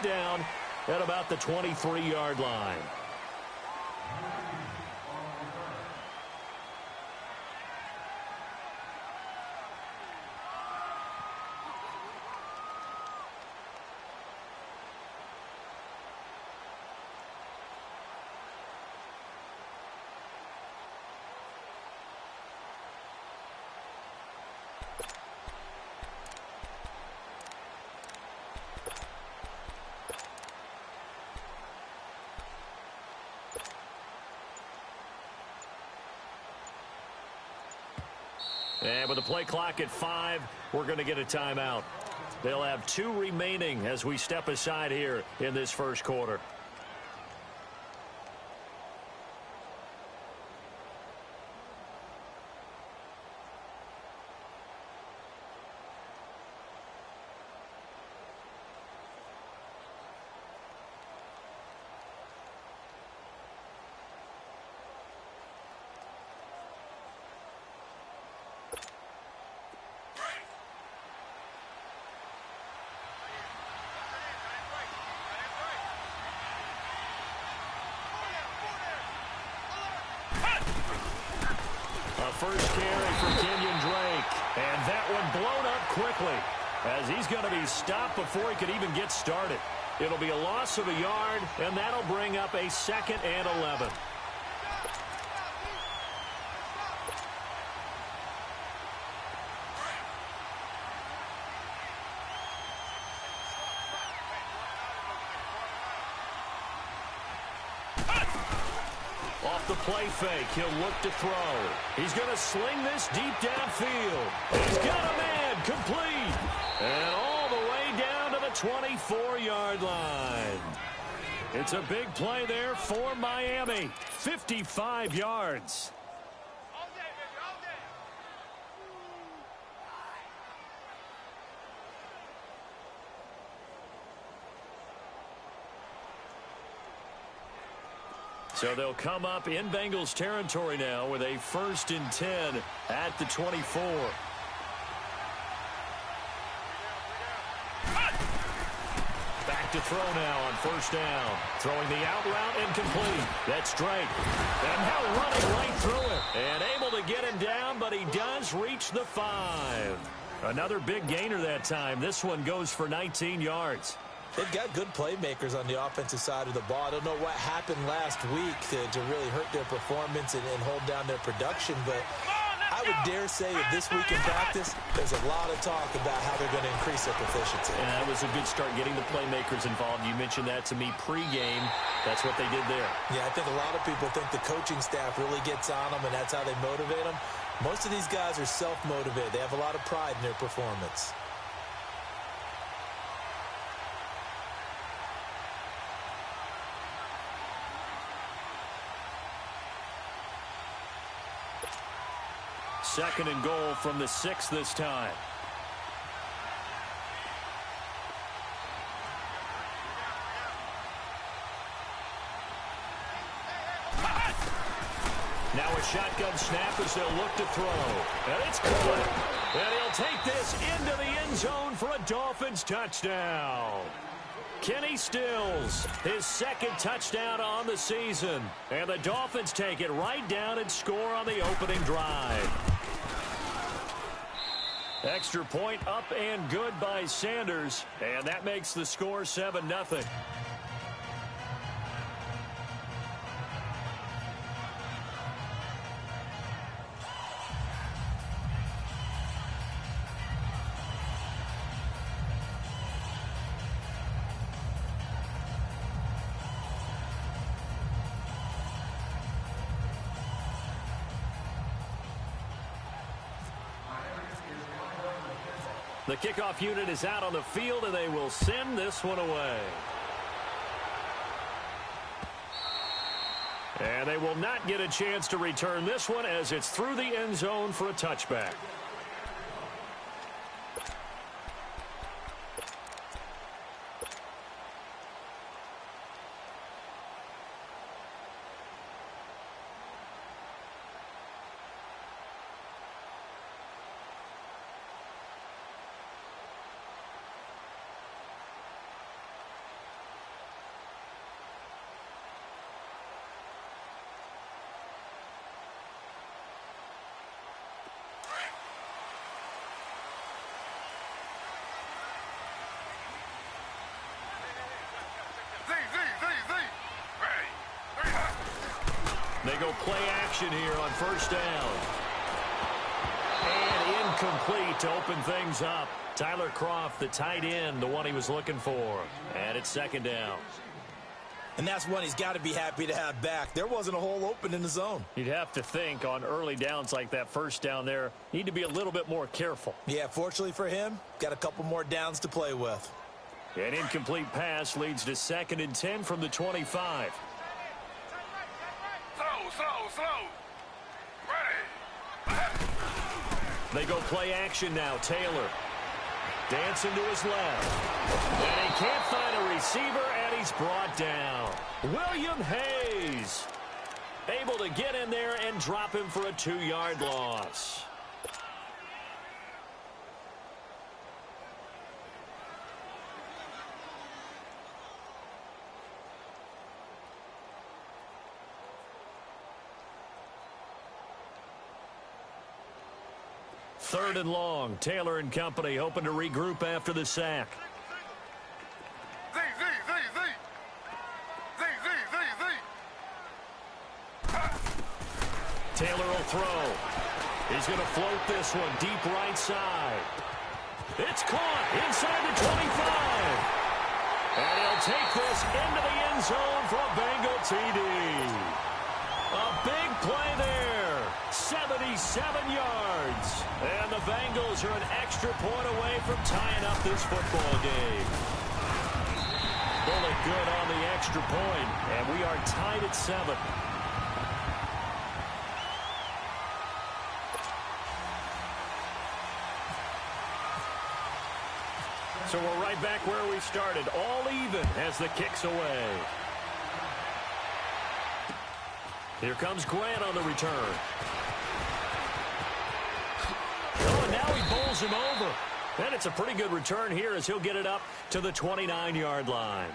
it down at about the 23-yard line. And with the play clock at 5, we're going to get a timeout. They'll have 2 remaining as we step aside here in this first quarter. First carry for Kenyon Drake. And that one blown up quickly as he's going to be stopped before he could even get started. It'll be a loss of a yard, and that'll bring up a 2nd and 11. Off the play fake, he'll look to throw. He's going to sling this deep downfield. He's got a man complete. And all the way down to the 24-yard line. It's a big play there for Miami. 55 yards. So they'll come up in Bengals territory now with a 1st and 10 at the 24. Back to throw now on 1st down. Throwing the out route and complete. That's Drake. And now running right through it. And able to get him down, but he does reach the 5. Another big gainer that time. This one goes for 19 yards. They've got good playmakers on the offensive side of the ball. I don't know what happened last week to really hurt their performance and hold down their production, but I would dare say that this week in practice, there's a lot of talk about how they're going to increase their proficiency. And that was a good start getting the playmakers involved. You mentioned that to me pregame. That's what they did there. Yeah, I think a lot of people think the coaching staff really gets on them, and that's how they motivate them. Most of these guys are self-motivated. They have a lot of pride in their performance. Second and goal from the 6 this time. Now a shotgun snap as they'll look to throw. And it's caught. And he'll take this into the end zone for a Dolphins touchdown. Kenny Stills, his 2nd touchdown on the season. And the Dolphins take it right down and score on the opening drive. Extra point up and good by Sanders. And that makes the score 7-0. The kickoff unit is out on the field, and they will send this one away. And they will not get a chance to return this one as it's through the end zone for a touchback. They go play action here on first down. And incomplete to open things up. Tyler Kroft, the tight end, the one he was looking for. And it's second down. And that's one he's got to be happy to have back. There wasn't a hole open in the zone. You'd have to think on early downs like that first down there, need to be a little bit more careful. Yeah, fortunately for him, got a couple more downs to play with. An incomplete pass leads to 2nd and 10 from the 25. Slow. Ready. They go play action now. Taylor dancing to his left. And he can't find a receiver, and he's brought down. William Hayes able to get in there and drop him for a 2-yard loss. Third and long. Taylor and company hoping to regroup after the sack. Z. Taylor will throw. He's going to float this one deep right side. It's caught inside the 25. And he'll take this into the end zone for a Bengal TD. A big play there. 77 yards. And the Bengals are an extra point away from tying up this football game. Bullet good on the extra point, and we are tied at 7. So we're right back where we started, all even as the kick's away. Here comes Grant on the return. Oh, and now he bowls him over. And it's a pretty good return here as he'll get it up to the 29-yard line.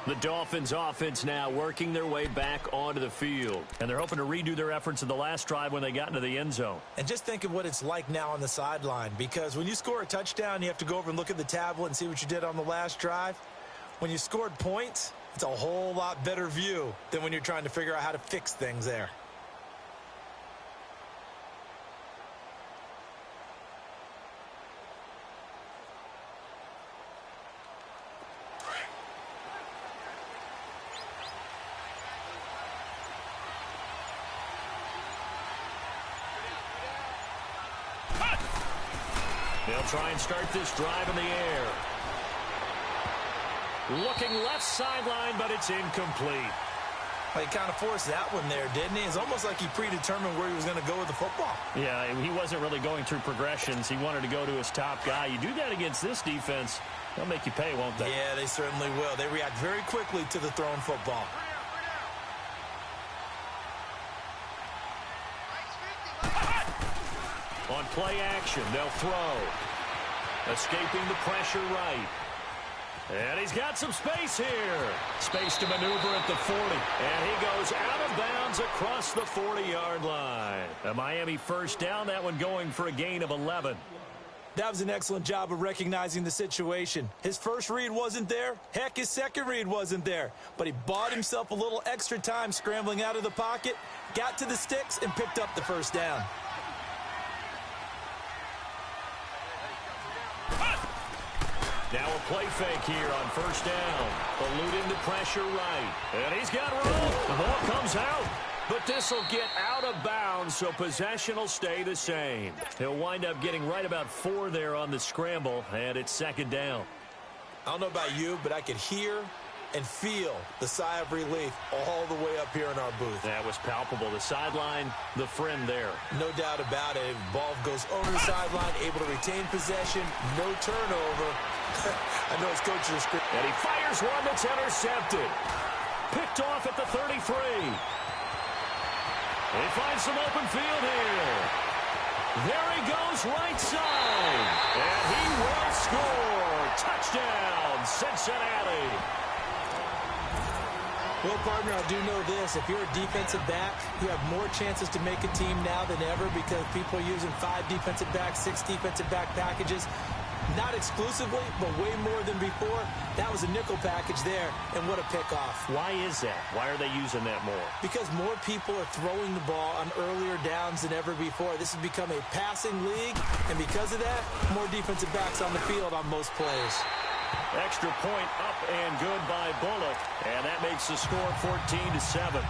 The Dolphins offense now working their way back onto the field. And they're hoping to redo their efforts in the last drive when they got into the end zone. And just think of what it's like now on the sideline, because when you score a touchdown, you have to go over and look at the tablet and see what you did on the last drive. When you scored points, it's a whole lot better view than when you're trying to figure out how to fix things there. They'll try and start this drive in the air. Looking left sideline, but it's incomplete. Well, he kind of forced that one there, didn't he? It's almost like he predetermined where he was going to go with the football. Yeah, he wasn't really going through progressions. He wanted to go to his top guy. You do that against this defense, they'll make you pay, won't they? Yeah, they certainly will. They react very quickly to the thrown football. On play action, they'll throw. Escaping the pressure right. And he's got some space here. Space to maneuver at the 40. And he goes out of bounds across the 40-yard line. A Miami first down, that one going for a gain of 11. That was an excellent job of recognizing the situation. His first read wasn't there. Heck, his second read wasn't there. But he bought himself a little extra time scrambling out of the pocket, got to the sticks, and picked up the first down. Now a play fake here on first down. Eluding the pressure right. And he's got room. The ball comes out. But this will get out of bounds, so possession will stay the same. He'll wind up getting right about 4 there on the scramble, and it's second down. I don't know about you, but I could hear and feel the sigh of relief all the way up here in our booth. That was palpable. The sideline, the friend there. No doubt about it. Ball goes over the sideline, able to retain possession, no turnover. I know his coach is screaming. And he fires one that's intercepted. Picked off at the 33. He finds some open field here. There he goes right side. And he will score. Touchdown, Cincinnati. Well, partner, I do know this. If you're a defensive back, you have more chances to make a team now than ever because people are using 5 defensive backs, 6 defensive back packages. Not exclusively, but way more than before. That was a nickel package there, and what a pickoff. Why is that? Why are they using that more? Because more people are throwing the ball on earlier downs than ever before. This has become a passing league, and because of that, more defensive backs on the field on most plays. Extra point up and good by Bullock, and that makes the score 14-7.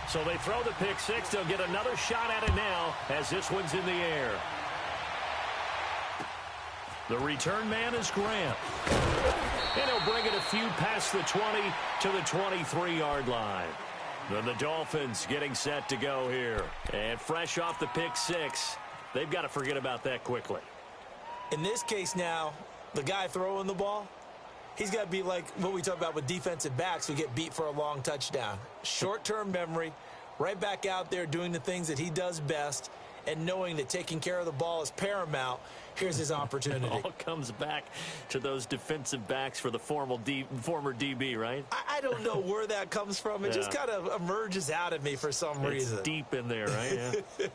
So they throw the pick six. They'll get another shot at it now as this one's in the air. The return man is Grant. And he'll bring it a few past the 20 to the 23-yard line. Then the Dolphins getting set to go here. And fresh off the pick six, they've got to forget about that quickly. In this case now, the guy throwing the ball, he's got to be like what we talk about with defensive backs who get beat for a long touchdown. Short-term memory, right back out there doing the things that he does best, and knowing that taking care of the ball is paramount. Here's his opportunity. It all comes back to those defensive backs for the former DB, right? I don't know where that comes from. It just kind of emerges out of me for some reason. It's deep in there, right? Yeah.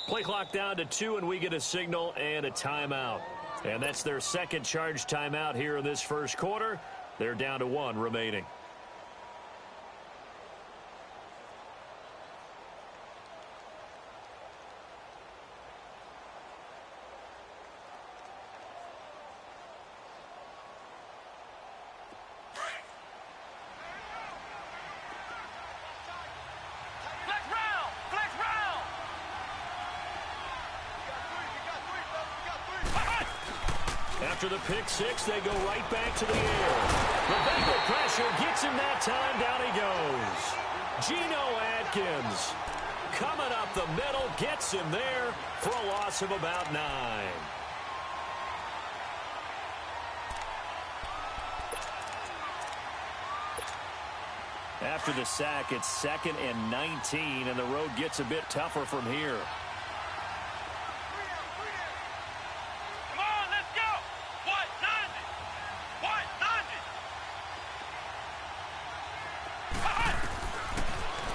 Play clock down to 2, and we get a signal and a timeout. And that's their second charge timeout here in this first quarter. They're down to 1 remaining. After the pick six, they go right back to the air. The Bengal pressure gets him that time. Down he goes. Geno Atkins coming up the middle, gets him there for a loss of about 9. After the sack, it's 2nd and 19, and the road gets a bit tougher from here.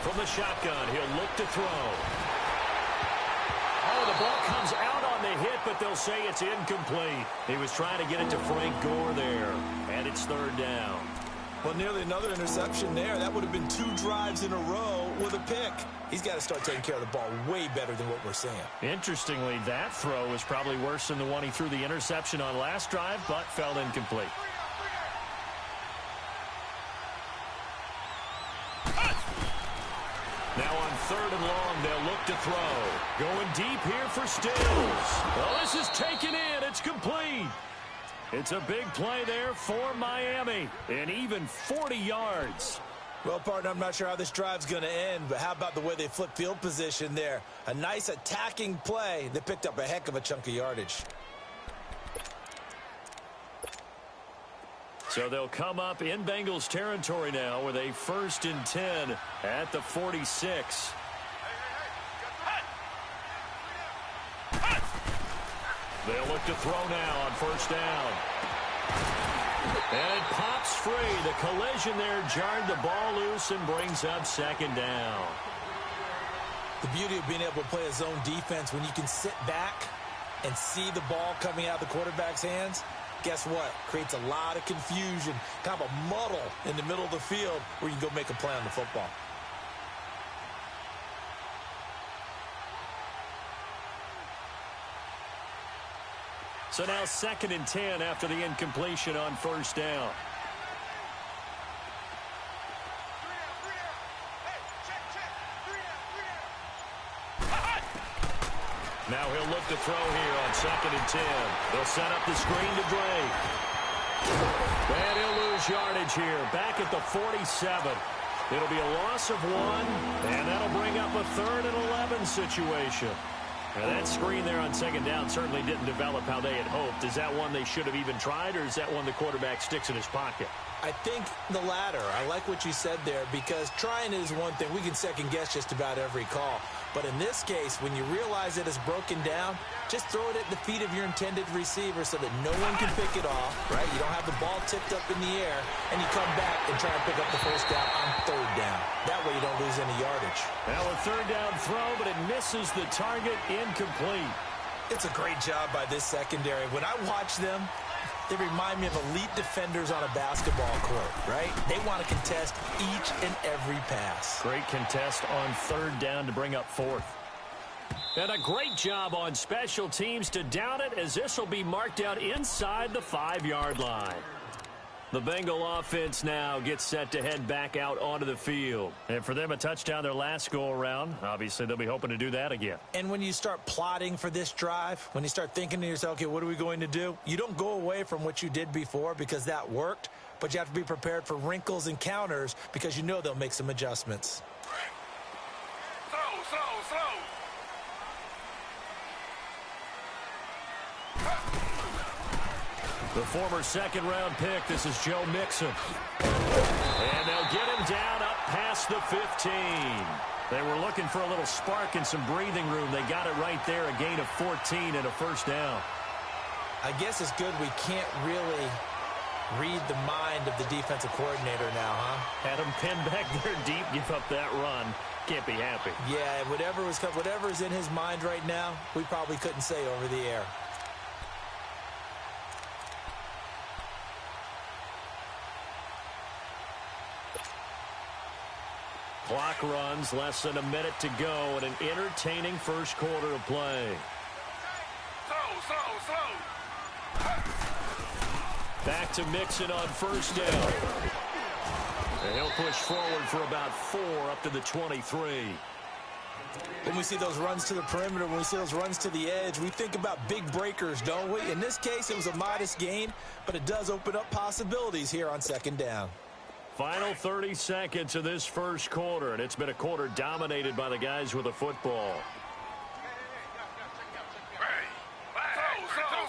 From the shotgun, he'll look to throw. Oh, the ball comes out on the hit, but they'll say it's incomplete. He was trying to get it to Frank Gore there, and it's 3rd down. Well, nearly another interception there. That would have been 2 drives in a row with a pick. He's got to start taking care of the ball way better than what we're seeing. Interestingly, that throw was probably worse than the one he threw the interception on last drive, but fell incomplete. Now on 3rd and long, they'll look to throw. Going deep here for Stills. Well, this is taken in. It's complete. It's a big play there for Miami. And even 40 yards. Well, partner, I'm not sure how this drive's going to end, but how about the way they flip field position there? A nice attacking play that picked up a heck of a chunk of yardage. So they'll come up in Bengals territory now with a 1st and 10 at the 46. They'll look to throw now on 1st down. And it pops free. The collision there jarred the ball loose and brings up 2nd down. The beauty of being able to play a zone defense when you can sit back and see the ball coming out of the quarterback's hands. Guess what? Creates a lot of confusion, kind of a muddle in the middle of the field where you can go make a play on the football. So now 2nd and 10 after the incompletion on 1st down. Now he'll look to throw here on 2nd and 10. They'll set up the screen to Drake. And he'll lose yardage here, back at the 47. It'll be a loss of 1, and that'll bring up a 3rd and 11 situation. Now, that screen there on second down certainly didn't develop how they had hoped. Is that one they should have even tried, or is that one the quarterback sticks in his pocket? I think the latter. I like what you said there, because trying is one thing. We can second-guess just about every call. But in this case, when you realize it is broken down, just throw it at the feet of your intended receiver so that no one can pick it off, right? You don't have the ball tipped up in the air, and you come back and try and pick up the first down on third down. That way you don't lose any yardage. Now a third down throw, but it misses the target, incomplete. It's a great job by this secondary. When I watch them, they remind me of elite defenders on a basketball court, right? They want to contest each and every pass. Great contest on third down to bring up fourth. And a great job on special teams to down it, as this will be marked out inside the 5-yard line. The Bengal offense now gets set to head back out onto the field. And for them, a touchdown their last go-around. Obviously, they'll be hoping to do that again. And when you start plotting for this drive, when you start thinking to yourself, okay, what are we going to do? You don't go away from what you did before because that worked, but you have to be prepared for wrinkles and counters because you know they'll make some adjustments. Slow. The former second-round pick, this is Joe Mixon. And they'll get him down up past the 15. They were looking for a little spark and some breathing room. They got it right there, a gain of 14 and a first down. I guess it's good we can't really read the mind of the defensive coordinator now, huh? Had him pinned back there deep, give up that run. Can't be happy. Yeah, whatever's in his mind right now, we probably couldn't say over the air. Clock runs, less than a minute to go, and an entertaining first quarter of play. Slow. Back to Mixon on first down. And he'll push forward for about 4 up to the 23. When we see those runs to the perimeter, when we see those runs to the edge, we think about big breakers, don't we? In this case, it was a modest gain, but it does open up possibilities here on second down. Final 30 seconds of this first quarter, and it's been a quarter dominated by the guys with the football.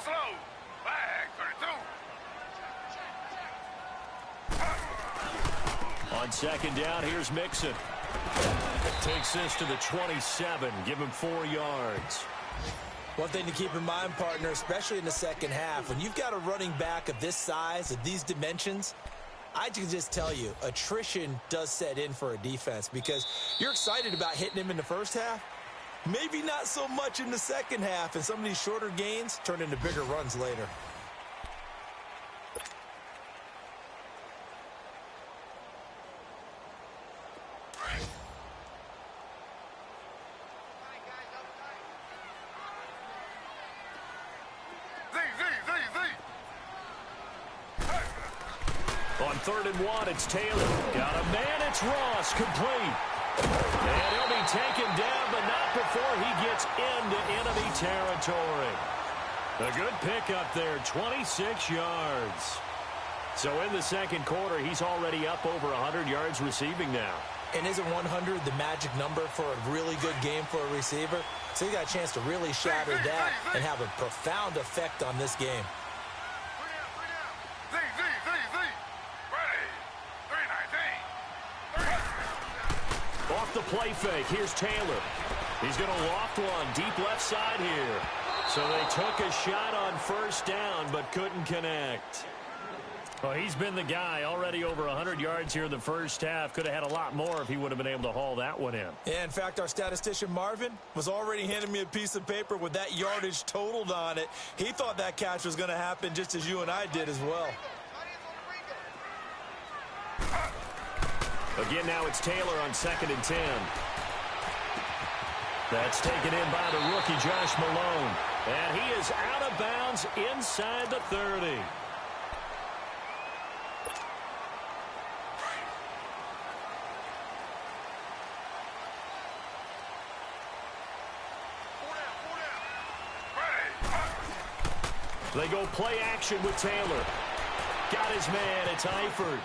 Slow. Back, 32. On second down, here's Mixon. Takes this to the 27, give him 4 yards. One thing to keep in mind, partner, especially in the second half, when you've got a running back of this size, of these dimensions, I can just tell you, attrition does set in for a defense because you're excited about hitting him in the first half. Maybe not so much in the second half, and some of these shorter gains turn into bigger runs later. On 3rd and 1, it's Taylor. Got a man, it's Ross, complete. And he'll be taken down, but not before he gets into enemy territory. A good pickup there, 26 yards. So in the second quarter, he's already up over 100 yards receiving now. And isn't 100 the magic number for a really good game for a receiver? So he got a chance to really shatter that and have a profound effect on this game. Off the play fake, here's Taylor. He's going to loft one deep left side here. So they took a shot on first down, but couldn't connect. Well, he's been the guy, already over 100 yards here in the first half. Could have had a lot more if he would have been able to haul that one in. Yeah, in fact, our statistician Marvin was already handing me a piece of paper with that yardage totaled on it. He thought that catch was going to happen just as you and I did as well. Again, now it's Taylor on 2nd and 10. That's taken in by the rookie, Josh Malone. And he is out of bounds inside the 30. They go play action with Taylor. Got his man, it's Eifert.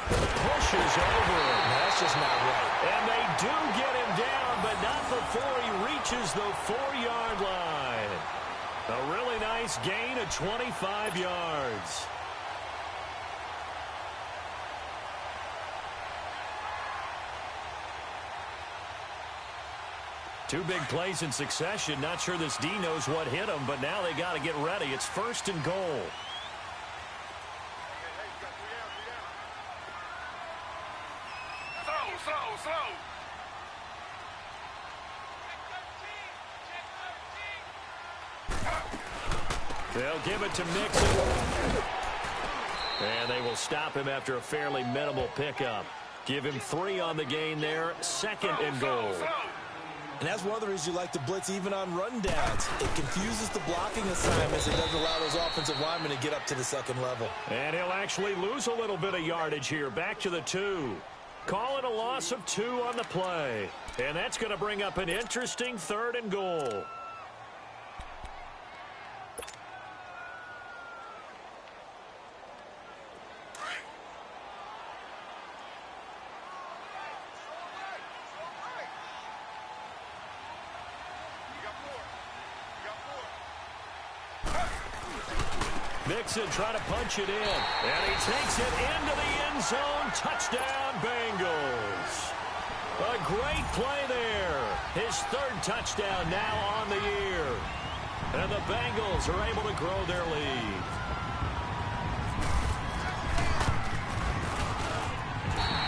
Pushes over him. That's just not right. And they do get him down, but not before he reaches the 4-yard line. A really nice gain of 25 yards. Two big plays in succession. Not sure this D knows what hit him, but now they got to get ready. It's 1st and goal. Slow. They'll give it to Mixon. And they will stop him after a fairly minimal pickup. Give him 3 on the gain there. 2nd and goal. And that's one of the reasons you like to blitz even on rundowns. It confuses the blocking assignments. It doesn't allow those offensive linemen to get up to the 2nd level. And he'll actually lose a little bit of yardage here. Back to the 2. Call it a loss of 2 on the play. And that's going to bring up an interesting 3rd and goal. Mixon trying to punch it in. And he takes it into the end zone. Touchdown, Bengals. A great play there. His 3rd touchdown now on the year. And the Bengals are able to grow their lead.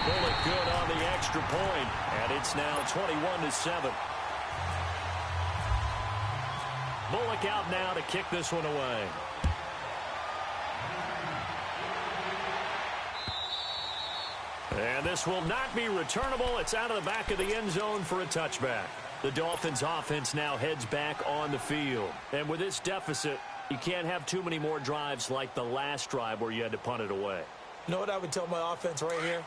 Bullock good on the extra point. And it's now 21-7. Bullock out now to kick this one away. And this will not be returnable. It's out of the back of the end zone for a touchback. The Dolphins offense now heads back on the field. And with this deficit, you can't have too many more drives like the last drive where you had to punt it away. You know what I would tell my offense right here?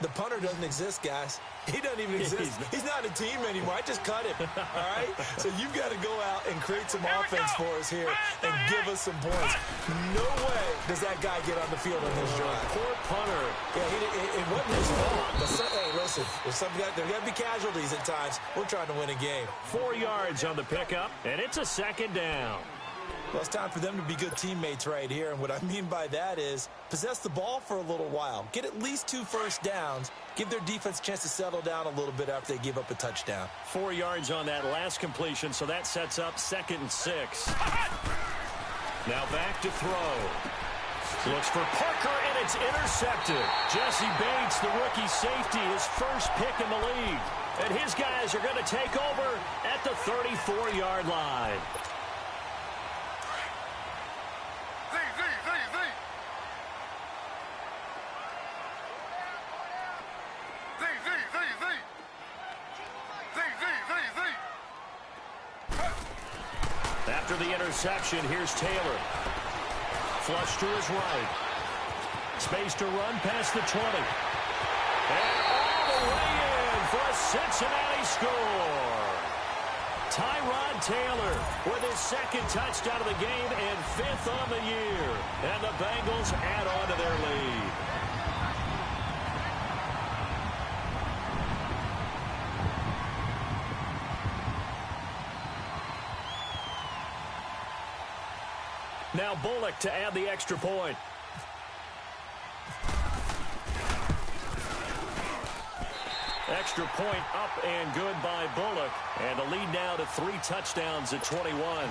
The punter doesn't exist, guys. He doesn't even exist. He's not a team anymore. I just cut him, all right? So you've got to go out and create some offense for us here and give us some points. No way does that guy get on the field on this drive. Poor punter. Yeah, it wasn't his fault. But hey, listen, there got to be casualties at times. We're trying to win a game. 4 yards on the pickup, and it's a 2nd down. Well, it's time for them to be good teammates right here. And what I mean by that is possess the ball for a little while. Get at least 2 first downs. Give their defense a chance to settle down a little bit after they give up a touchdown. 4 yards on that last completion, so that sets up 2nd and 6. Now back to throw. Looks for Parker, and it's intercepted. Jesse Bates, the rookie safety, his first pick in the league. And his guys are going to take over at the 34-yard line. After the interception, here's Taylor. Flush to his right. Space to run past the 20. And all the way in for a Cincinnati score. Tyrod Taylor with his 2nd touchdown of the game and 5th on the year. And the Bengals add on to their lead. Now Bullock to add the extra point. Extra point up and good by Bullock. And the lead now to 3 touchdowns at 21.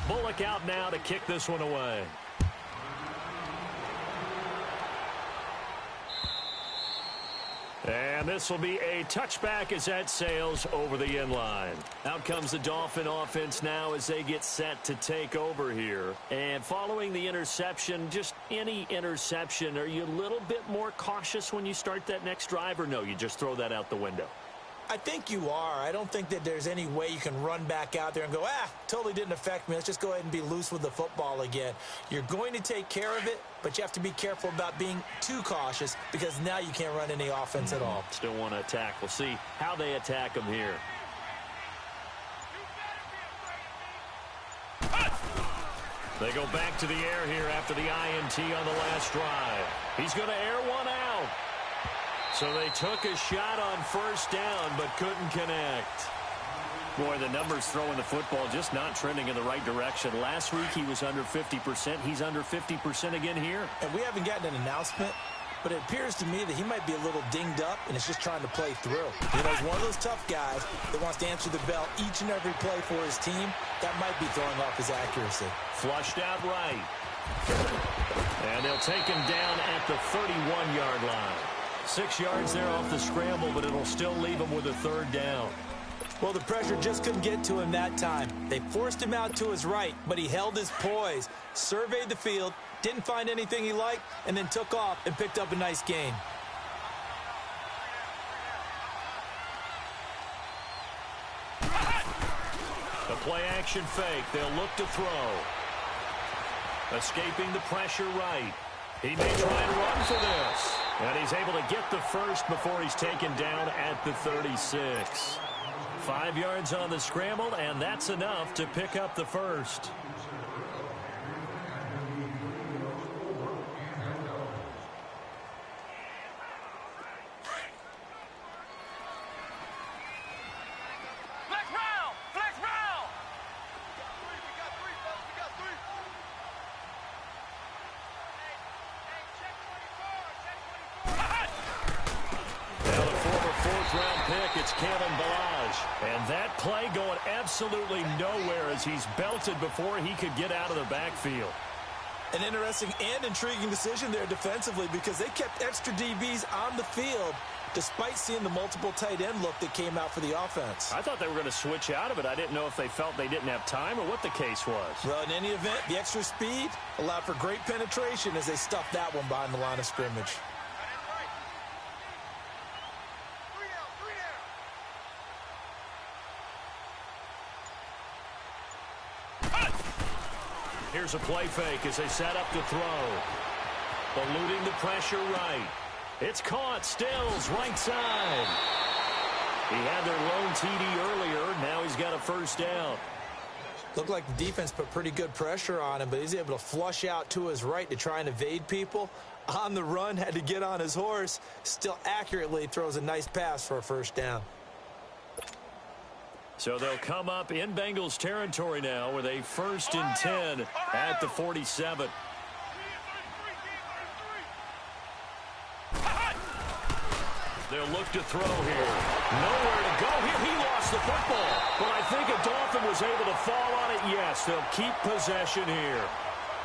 Bullock out now to kick this one away. And this will be a touchback as that sails over the end line. Out comes the Dolphin offense now as they get set to take over here. And following the interception, just any interception, are you a little bit more cautious when you start that next drive, or no, you just throw that out the window? I think you are. I don't think that there's any way you can run back out there and go, totally didn't affect me. Let's just go ahead and be loose with the football again. You're going to take care of it, but you have to be careful about being too cautious because now you can't run any offense at all. Still want to attack. We'll see how they attack them here. They go back to the air here after the INT on the last drive. He's going to air one out. So they took a shot on first down but couldn't connect. Boy, the numbers throwing the football just not trending in the right direction. Last week he was under 50%. He's under 50% again here. And we haven't gotten an announcement, but it appears to me that he might be a little dinged up and is just trying to play through. You know, he's one of those tough guys that wants to answer the bell each and every play for his team. That might be throwing off his accuracy. Flushed out right. And they'll take him down at the 31-yard line. 6 yards there off the scramble, but it'll still leave him with a third down. Well, the pressure just couldn't get to him that time. They forced him out to his right, but he held his poise, surveyed the field, didn't find anything he liked, and then took off and picked up a nice gain. The play-action fake. They'll look to throw. Escaping the pressure right. He may try and run for this. And he's able to get the first before he's taken down at the 36. 5 yards on the scramble, and that's enough to pick up the first. And that play going absolutely nowhere as he's belted before he could get out of the backfield. An interesting and intriguing decision there defensively because they kept extra DBs on the field despite seeing the multiple tight end look that came out for the offense. I thought they were going to switch out of it. I didn't know if they felt they didn't have time or what the case was. Well, in any event, the extra speed allowed for great penetration as they stuffed that one behind the line of scrimmage. Here's a play fake as they set up to throw. Eluding the pressure right. It's caught. Stills right side. He had their lone TD earlier. Now he's got a first down. Looked like the defense put pretty good pressure on him, but he's able to flush out to his right to try and evade people. On the run, had to get on his horse. Still accurately throws a nice pass for a first down. So they'll come up in Bengals territory now with a 1st and 10 at the 47. They'll look to throw here. Nowhere to go here. He lost the football. But I think a Dolphin was able to fall on it. Yes, they'll keep possession here.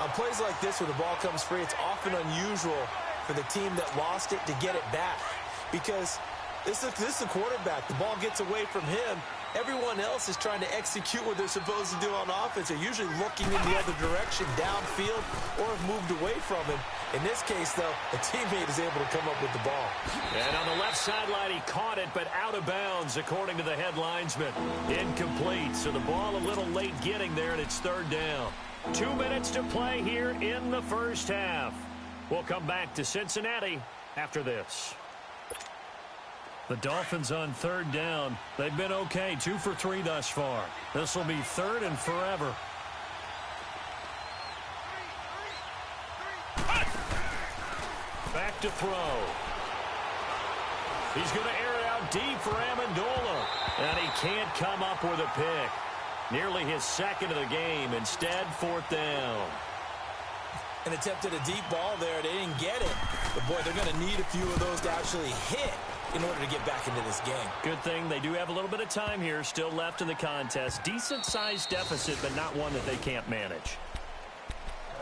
On plays like this where the ball comes free, it's often unusual for the team that lost it to get it back. Because this is the quarterback. The ball gets away from him. Everyone else is trying to execute what they're supposed to do on offense. They're usually looking in the other direction, downfield, or have moved away from him. In this case, though, a teammate is able to come up with the ball. And on the left sideline, he caught it, but out of bounds, according to the head linesman. Incomplete, so the ball a little late getting there, and it's 3rd down. 2 minutes to play here in the first half. We'll come back to Cincinnati after this. The Dolphins on 3rd down. They've been okay, 2 for 3 thus far. This will be 3rd and forever. Back to throw. He's going to air it out deep for Amendola. And he can't come up with a pick. Nearly his 2nd of the game. Instead, 4th down. And attempted a deep ball there. They didn't get it. But, boy, they're going to need a few of those to actually hit in order to get back into this game. Good thing they do have a little bit of time here still left in the contest. Decent-sized deficit, but not one that they can't manage.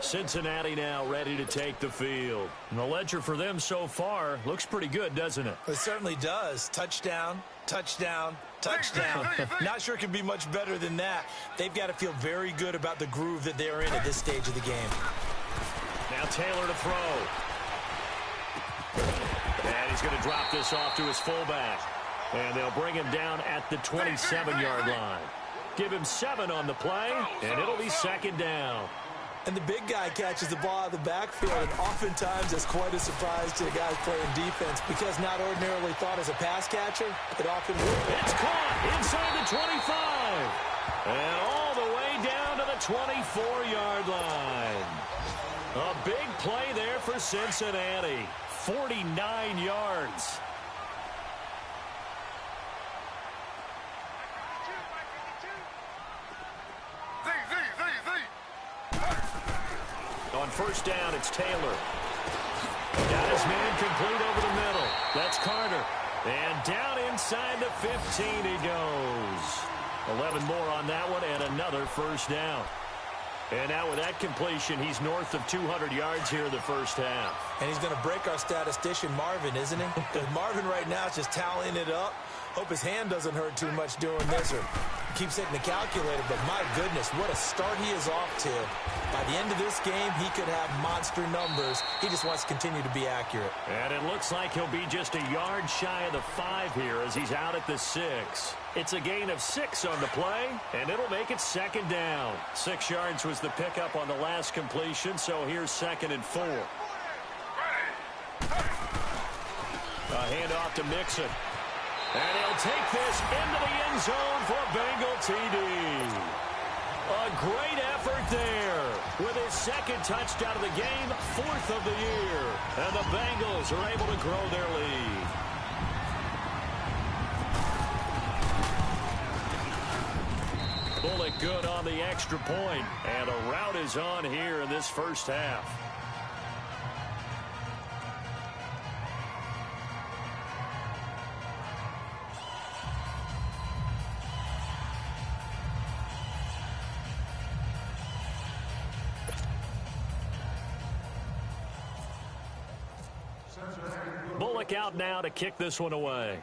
Cincinnati now ready to take the field. And the ledger for them so far looks pretty good, doesn't it? It certainly does. Touchdown, touchdown, touchdown. Not sure it could be much better than that. They've got to feel very good about the groove that they're in at this stage of the game. Now Taylor to throw. And he's going to drop this off to his fullback. And they'll bring him down at the 27-yard line. Give him 7 on the play, and it'll be 2nd down. And the big guy catches the ball out of the backfield, and oftentimes it's quite a surprise to the guys playing defense because not ordinarily thought as a pass catcher, it often will. It's caught inside the 25. And all the way down to the 24-yard line. A big play there for Cincinnati. 49 yards. On first down, it's Taylor. Got his man complete over the middle. That's Carter. And down inside the 15 he goes. 11 more on that one and another first down. And now with that completion, he's north of 200 yards here in the first half. And he's going to break our statistician Marvin, isn't he? Because Marvin right now is just tallying it up. Hope his hand doesn't hurt too much doing this or keeps hitting the calculator. But my goodness, what a start he is off to. By the end of this game, he could have monster numbers. He just wants to continue to be accurate. And it looks like he'll be just a yard shy of the 5 here as he's out at the 6. It's a gain of 6 on the play, and it'll make it second down. 6 yards was the pickup on the last completion, so here's 2nd and 4. A handoff to Mixon. And he'll take this into the end zone for a Bengal TD. A great effort there with his 2nd touchdown of the game, 4th of the year. And the Bengals are able to grow their lead. Bullock good on the extra point, and a rout is on here in this first half. Bullock out now to kick this one away.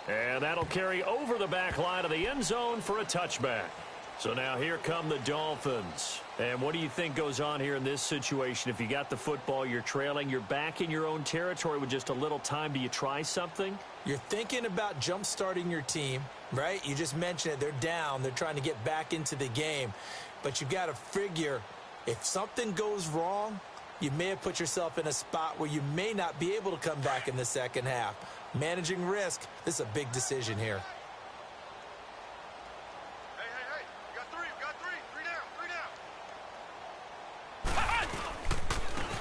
And that'll carry over the back line of the end zone for a touchback. So now here come the Dolphins. And what do you think goes on here in this situation? If you got the football, you're trailing, you're back in your own territory with just a little time. Do you try something? You're thinking about jump-starting your team, right? You just mentioned it. They're down. They're trying to get back into the game. But you've got to figure if something goes wrong, you may have put yourself in a spot where you may not be able to come back in the second half. Managing risk, this is a big decision here. Hey, you got 3, three down.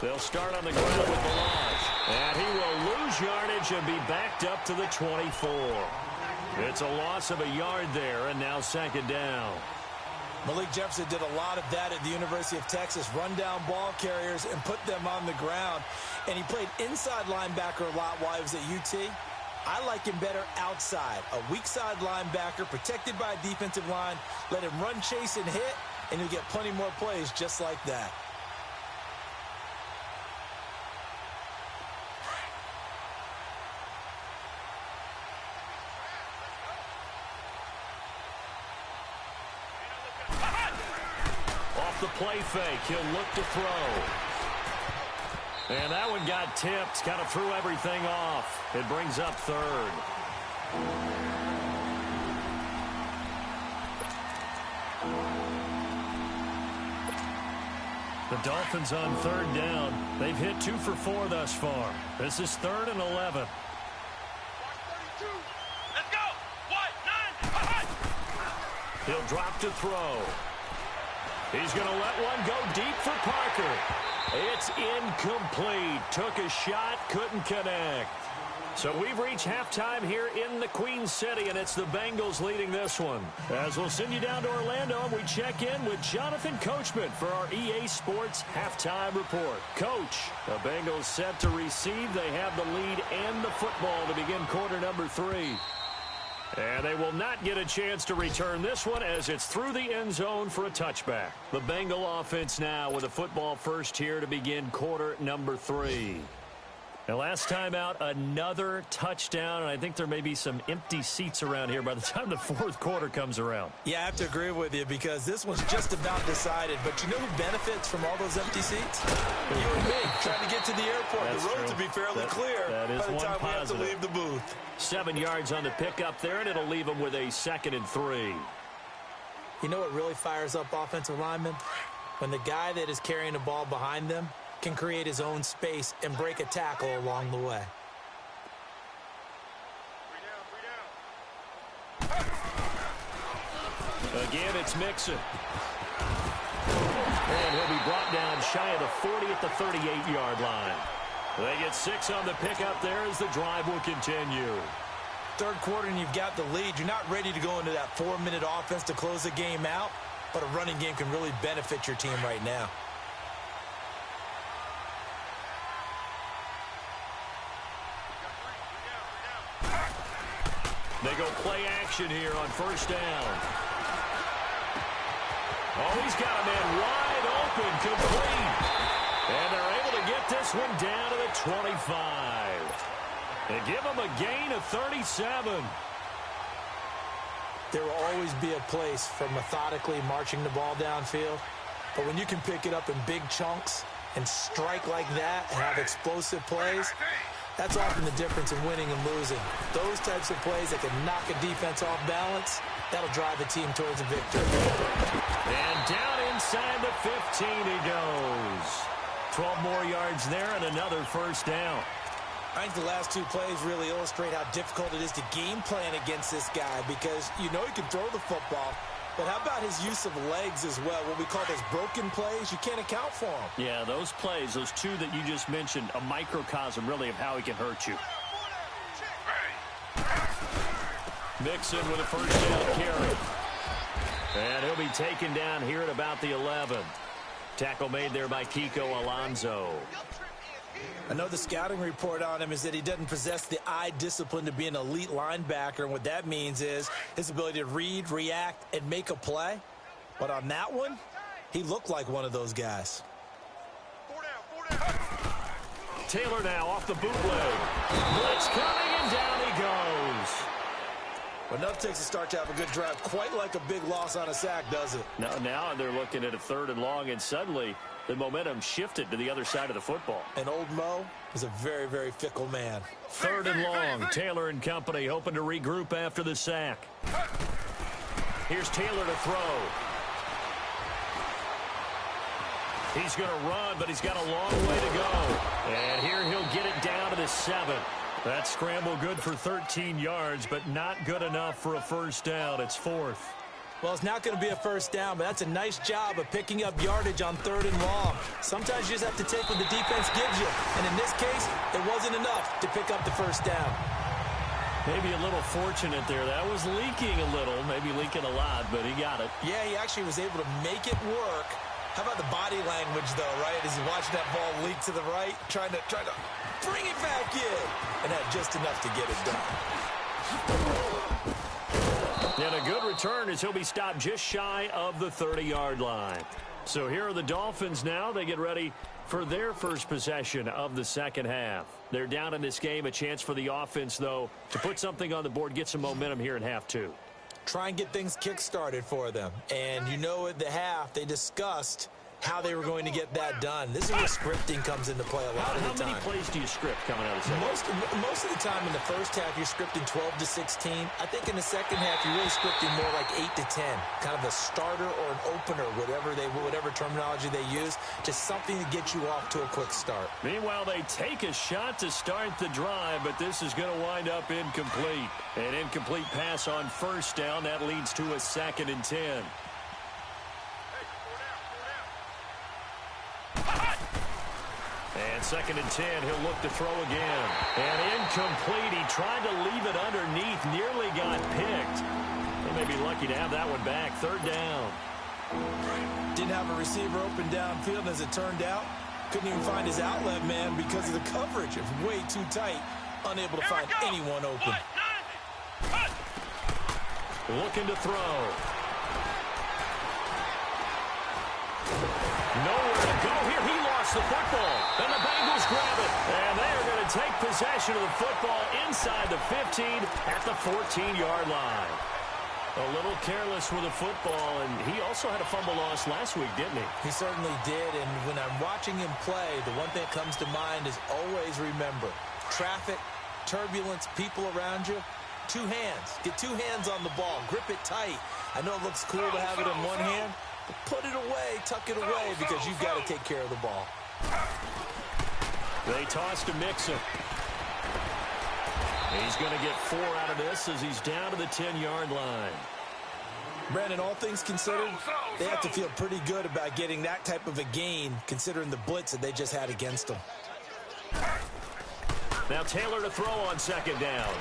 They'll start on the ground with Balazs. And he will lose yardage and be backed up to the 24. It's a loss of a yard there, and now 2nd down. Malik Jefferson did a lot of that at the University of Texas. Run down ball carriers and put them on the ground. And he played inside linebacker a lot while he was at UT. I like him better outside. A weak side linebacker protected by a defensive line. Let him run, chase, and hit, and you'll get plenty more plays just like that. The play fake. He'll look to throw. And that one got tipped. Kind of threw everything off. It brings up 3rd. The Dolphins on 3rd down. They've hit 2 for 4 thus far. This is 3rd and 11. Let's go. 9. He'll drop to throw. He's going to let one go deep for Parker. It's incomplete. Took a shot, couldn't connect. So we've reached halftime here in the Queen City, and it's the Bengals leading this one. As we'll send you down to Orlando, and we check in with Jonathan Coachman for our EA Sports Halftime Report. Coach, the Bengals set to receive. They have the lead and the football to begin quarter number 3. And they will not get a chance to return this one as it's through the end zone for a touchback. The Bengal offense now with a football first here to begin quarter number 3. Now, last time out, another touchdown, and I think there may be some empty seats around here by the time the 4th quarter comes around. Yeah, I have to agree with you because this one's just about decided. But you know who benefits from all those empty seats? You and me, trying to get to the airport. That's the roads true. will be fairly clear that is by the one time we have to positive. leave the booth. 7 yards on the pickup there, and it'll leave them with a 2nd and 3. You know what really fires up offensive linemen? When the guy that is carrying the ball behind them can create his own space and break a tackle along the way. 3 down. A Again, it's Mixon. And he'll be brought down shy of the 40 at the 38-yard line. They get 6 on the pickup there as the drive will continue. Third quarter and you've got the lead. You're not ready to go into that 4-minute offense to close the game out, but a running game can really benefit your team right now. They go play action here on first down. Oh, he's got a man wide open, complete. And they're able to get this one down to the 25. They give him a gain of 37. There will always be a place for methodically marching the ball downfield. But when you can pick it up in big chunks and strike like that and have explosive plays, that's often the difference in winning and losing. Those types of plays that can knock a defense off balance, that'll drive the team towards a victory. And down inside the 15 he goes. 12 more yards there and another first down. I think the last two plays really illustrate how difficult it is to game plan against this guy because you know he can throw the football, but how about his use of legs as well? What we call those broken plays, you can't account for them. Yeah, those plays, those two that you just mentioned, a microcosm really of how he can hurt you. Mixon with a first down carry. And he'll be taken down here at about the 11. Tackle made there by Kiko Alonso. I know the scouting report on him is that he doesn't possess the eye discipline to be an elite linebacker, and what that means is his ability to read, react, and make a play. But on that one, he looked like one of those guys. Taylor now off the bootleg. Blitz coming, and down he goes. Enough takes to start to have a good drive, quite like a big loss on a sack, does it? Now they're looking at a 3rd and long, and suddenly the momentum shifted to the other side of the football. And old Mo is a very, very fickle man. 3rd and long. Taylor and company hoping to regroup after the sack. Here's Taylor to throw. He's going to run, but he's got a long way to go. And here he'll get it down to the 7. That scramble good for 13 yards, but not good enough for a first down. It's 4th. Well, it's not going to be a first down, but that's a nice job of picking up yardage on 3rd and long. Sometimes you just have to take what the defense gives you. And in this case, it wasn't enough to pick up the first down. Maybe a little fortunate there. That was leaking a little, maybe leaking a lot, but he got it. Yeah, he actually was able to make it work. How about the body language, though, right? As he's watching that ball leak to the right, trying to bring it back in, and had just enough to get it done. And a good return as he'll be stopped just shy of the 30-yard line. So here are the Dolphins now. They get ready for their first possession of the second half. They're down in this game. A chance for the offense, though, to put something on the board, get some momentum here in half 2. Try and get things kick-started for them. And you know at the half, they discussed how they were going to get that done. This is where scripting comes into play a lot of the time. How many plays do you script coming out of the second? Most of the time in the first half, you're scripting 12 to 16. I think in the second half, you're really scripting more like 8 to 10. Kind of a starter or an opener, whatever terminology they use. Just something to get you off to a quick start. Meanwhile, they take a shot to start the drive, but this is going to wind up incomplete. An incomplete pass on first down. That leads to a 2nd and 10. And 2nd and 10, he'll look to throw again. And incomplete. He tried to leave it underneath, nearly got picked. They may be lucky to have that one back. 3rd down. Didn't have a receiver open downfield, as it turned out. Couldn't even find his outlet man because of the coverage. It was way too tight. Unable to find anyone open. Looking to throw. Nowhere to go here. He lost the football. And the Bengals grab it. And they are going to take possession of the football inside the 15 at the 14-yard line. A little careless with the football, and he also had a fumble loss last week, didn't he? He certainly did, and when I'm watching him play, the one thing that comes to mind is always remember, traffic, turbulence, people around you, 2 hands. Get 2 hands on the ball. Grip it tight. I know it looks cool to have it in one hand, but put it away, tuck it away, because you've got to take care of the ball. They toss to Mixon. He's going to get 4 out of this as he's down to the 10-yard line. Brandon, all things considered, they have to feel pretty good about getting that type of a gain, considering the blitz that they just had against them. Now Taylor to throw on second down.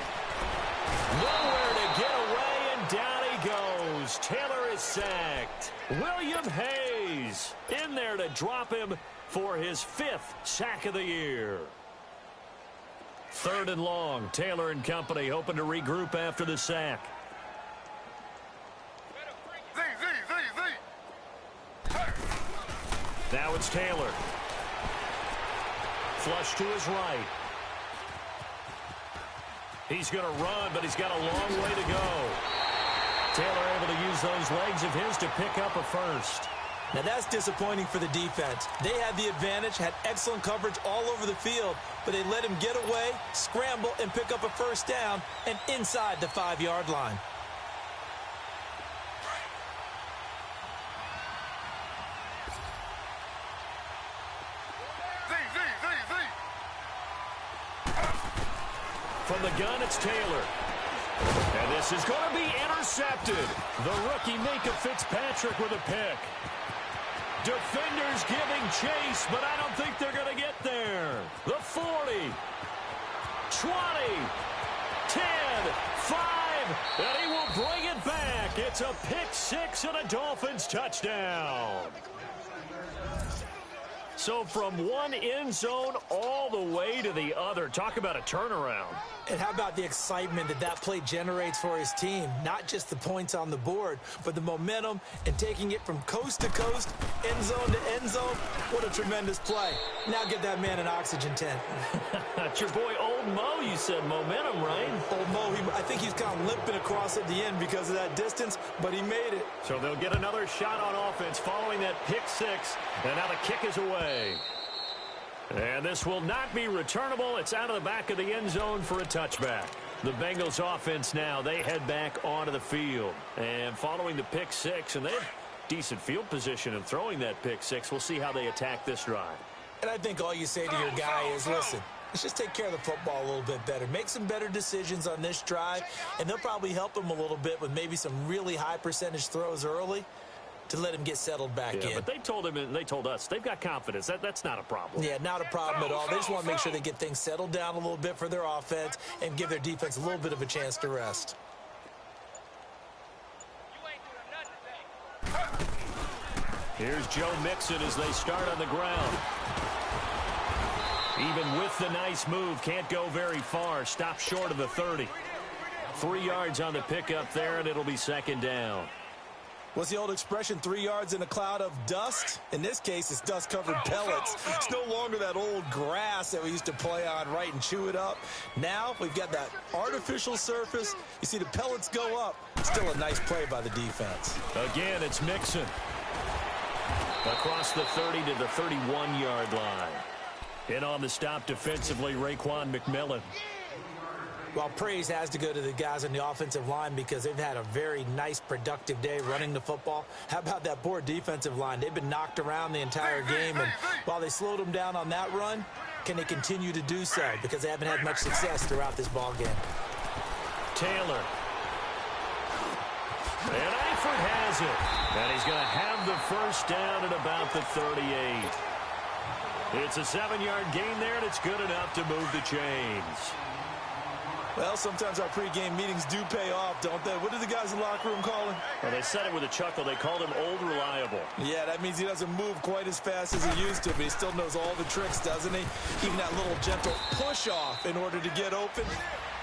Nowhere to get away, and down he goes. Taylor is sacked. William Hayes in there to drop him for his 5th sack of the year. 3rd and long. Taylor and company hoping to regroup after the sack. Now it's Taylor. Flush to his right. He's going to run, but he's got a long way to go. Taylor able to use those legs of his to pick up a first. Now that's disappointing for the defense. They had the advantage, had excellent coverage all over the field, but they let him get away, scramble, and pick up a first down, and inside the 5-yard line. From the gun, it's Taylor. And this is going to be intercepted. The rookie Minka Fitzpatrick with a pick. Defenders giving chase, but I don't think they're going to get there. The 40, 20, 10, 5, and he will bring it back. It's a pick six and a Dolphins touchdown. So from one end zone all the way to the other. Talk about a turnaround. And how about the excitement that that play generates for his team? Not just the points on the board, but the momentum and taking it from coast to coast, end zone to end zone. What a tremendous play. Now get that man an oxygen tent. That's your boy Old Mo, you said. Momentum, right? Old Mo, I think he's kind of limping across at the end because of that distance, but he made it. So they'll get another shot on offense following that pick six, and now the kick is away. And this will not be returnable. It's out of the back of the end zone for a touchback. The Bengals offense now, they head back onto the field. And following the pick six, and they have decent field position in throwing that pick six. We'll see how they attack this drive. And I think all you say to your guy is, listen, let's just take care of the football a little bit better. Make some better decisions on this drive, and they'll probably help him a little bit with maybe some really high percentage throws early to let him get settled back in. But they told him and they told us they've got confidence. That's not a problem. Yeah, not a problem at all. They just want to make sure they get things settled down a little bit for their offense and give their defense a little bit of a chance to rest. Here's Joe Mixon as they start on the ground. Even with the nice move, can't go very far. Stop short of the 30. 3 yards on the pickup there, and it'll be second down. What's the old expression, 3 yards in a cloud of dust? In this case, it's dust-covered pellets. It's no longer that old grass that we used to play on, right, and chew it up. Now we've got that artificial surface. You see the pellets go up. Still a nice play by the defense. Again, it's Mixon. Across the 30 to the 31-yard line. In on the stop defensively, Raekwon McMillan. Well, praise has to go to the guys on the offensive line because they've had a very nice, productive day running the football. How about that poor defensive line? They've been knocked around the entire game, and while they slowed them down on that run, can they continue to do so? Because they haven't had much success throughout this ball game. Taylor. And Eifert has it. And he's going to have the first down at about the 38. It's a 7-yard gain there, and it's good enough to move the chains. Well, sometimes our pregame meetings do pay off, don't they? What did the guys in the locker room call him? Well, they said it with a chuckle. They called him Old Reliable. Yeah, that means he doesn't move quite as fast as he used to, but he still knows all the tricks, doesn't he? Even that little gentle push-off in order to get open,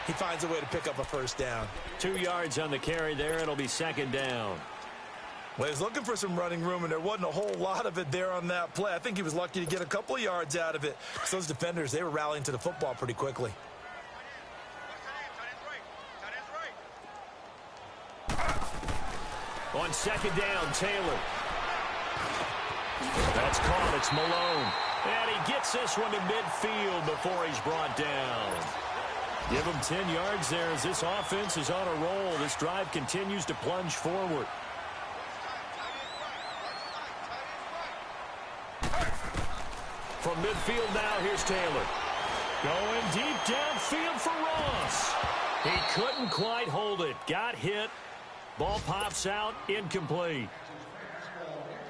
he finds a way to pick up a first down. 2 yards on the carry there. It'll be second down. Well, he was looking for some running room, and there wasn't a whole lot of it there on that play. I think he was lucky to get a couple of yards out of it. Because those defenders, they were rallying to the football pretty quickly. On second down, Taylor. That's caught. It's Malone. And he gets this one to midfield before he's brought down. Give him 10 yards there as this offense is on a roll. This drive continues to plunge forward. From midfield now, here's Taylor. Going deep downfield for Ross. He couldn't quite hold it. Got hit. Ball pops out, incomplete.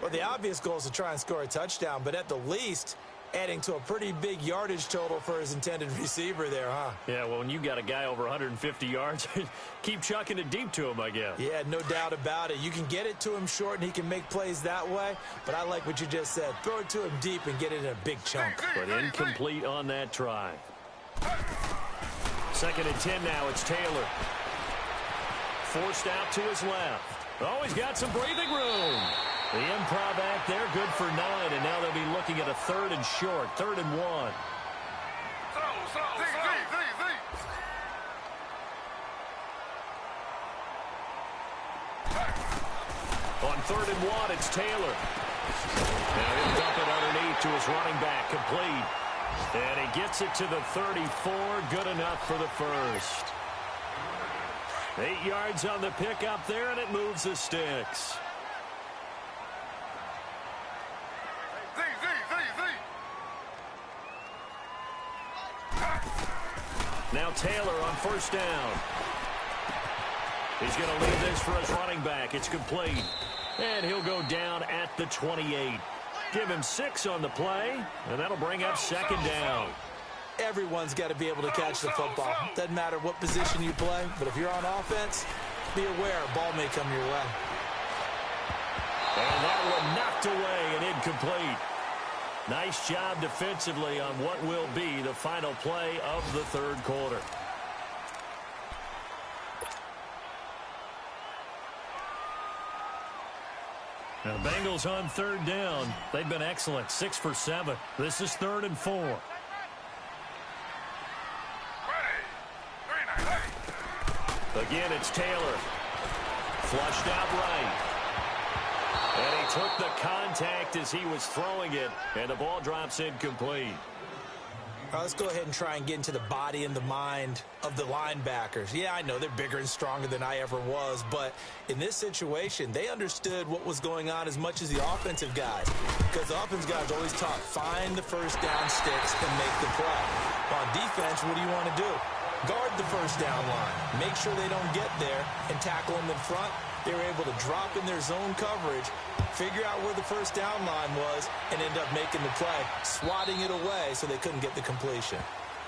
Well, the obvious goal is to try and score a touchdown, but at the least, adding to a pretty big yardage total for his intended receiver there, huh? Yeah, well, when you got a guy over 150 yards, keep chucking it deep to him, I guess. Yeah, no doubt about it. You can get it to him short, and he can make plays that way, but I like what you just said. Throw it to him deep and get it in a big chunk. But incomplete on that try. 2nd and 10 now. It's Taylor. Forced out to his left. Oh, he's got some breathing room. The improv act there, good for 9, and now they'll be looking at a 3rd and short, 3rd and 1. On 3rd and 1, it's Taylor. Now he'll dump it underneath to his running back, complete. And he gets it to the 34, good enough for the first. 8 yards on the pickup there, and it moves the sticks. Now Taylor on 1st down. He's going to leave this for his running back. It's complete. And he'll go down at the 28. Give him 6 on the play, and that'll bring up 2nd down. Everyone's got to be able to catch the football. Doesn't matter what position you play, but if you're on offense, be aware a ball may come your way. And that one knocked away and incomplete. Nice job defensively on what will be the final play of the 3rd quarter. Now the Bengals on 3rd down. They've been excellent, 6 for 7. This is 3rd and 4. Again, it's Taylor. Flushed out right. And he took the contact as he was throwing it, and the ball drops incomplete. All right, let's go ahead and try and get into the body and the mind of the linebackers. Yeah, I know they're bigger and stronger than I ever was, but in this situation, they understood what was going on as much as the offensive guys, because the offensive guys always taught, find the 1st down sticks and make the play. On defense, what do you want to do? Guard the 1st down line. Make sure they don't get there and tackle them in front. They were able to drop in their zone coverage, figure out where the 1st down line was, and end up making the play, swatting it away so they couldn't get the completion.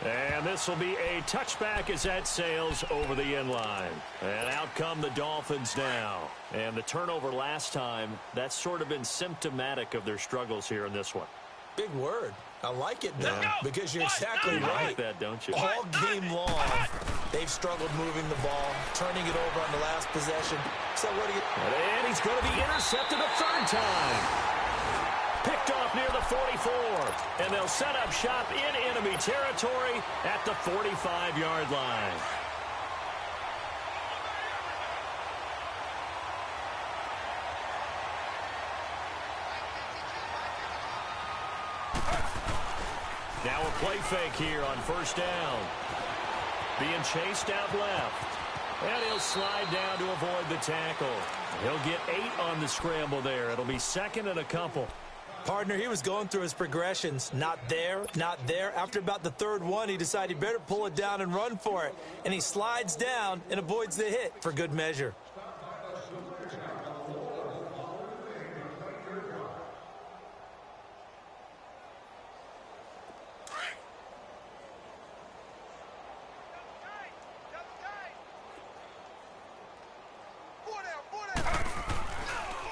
And this will be a touchback as that sails over the end line. And out come the Dolphins now. And the turnover last time, that's sort of been symptomatic of their struggles here in this one. Big word. I like it, though, because you're exactly You right. like that, don't you? All game long, they've struggled moving the ball, turning it over on the last possession. So what do you... And he's going to be intercepted a 3rd time. Picked off near the 44. And they'll set up shop in enemy territory at the 45-yard line. Now a play fake here on 1st down. Being chased out left. And he'll slide down to avoid the tackle. He'll get 8 on the scramble there. It'll be 2nd and a couple. Partner, he was going through his progressions. Not there, not there. After about the 3rd one, he decided he better pull it down and run for it. And he slides down and avoids the hit for good measure.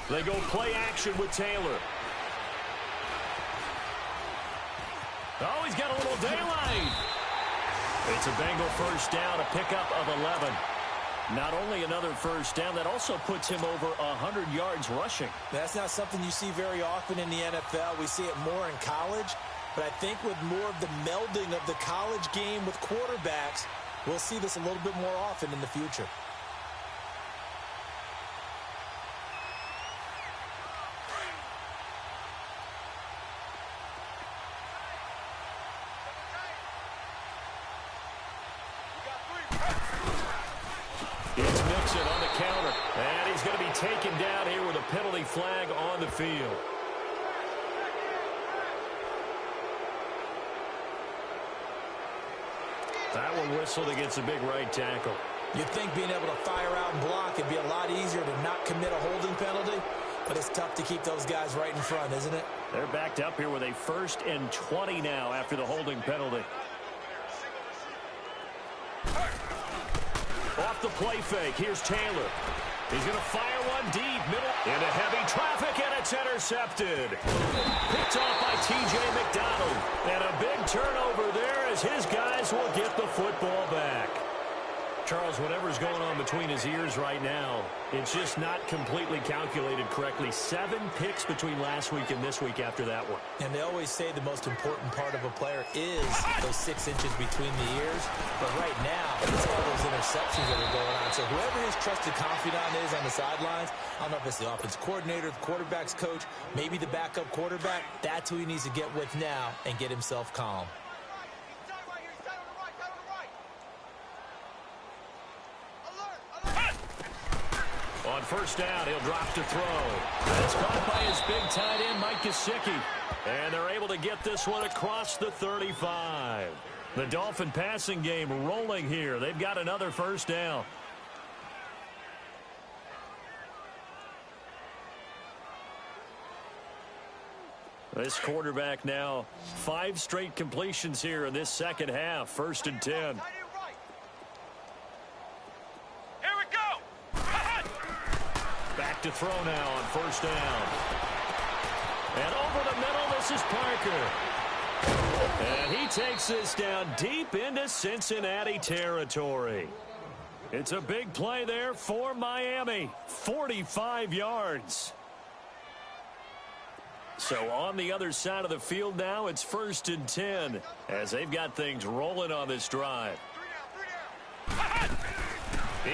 They go play action with Taylor. Oh, he's got a little daylight. It's a Bengal 1st down, a pickup of 11. Not only another 1st down, that also puts him over 100 yards rushing. That's not something you see very often in the NFL. We see it more in college. But I think with more of the melding of the college game with quarterbacks, we'll see this a little bit more often in the future. On the counter, and he's going to be taken down here with a penalty flag on the field. That one whistled against a big right tackle. You'd think being able to fire out and block would be a lot easier to not commit a holding penalty, but it's tough to keep those guys right in front, isn't it? They're backed up here with a 1st and 20 now after the holding penalty. Off the play fake, here's Taylor. He's going to fire one deep, middle, into heavy traffic, and it's intercepted. Picked off by T.J. McDonald. And a big turnover there as his guys will get the football back. Charles, whatever's going on between his ears right now, it's just not completely calculated correctly. 7 picks between last week and this week after that one. And they always say the most important part of a player is those 6 inches between the ears. But right now, it's all those interceptions that are going on. So whoever his trusted confidant is on the sidelines, I don't know if it's the offense coordinator, the quarterback's coach, maybe the backup quarterback, that's who he needs to get with now and get himself calm. On 1st down, he'll drop to throw. It's caught by his big tight end, Mike Gesicki. And they're able to get this one across the 35. The Dolphin passing game rolling here. They've got another 1st down. This quarterback now 5 straight completions here in this second half. 1st and 10. Back to throw now on 1st down. And over the middle, this is Parker. And he takes this down deep into Cincinnati territory. It's a big play there for Miami. 45 yards. So on the other side of the field now, it's 1st and 10 as they've got things rolling on this drive.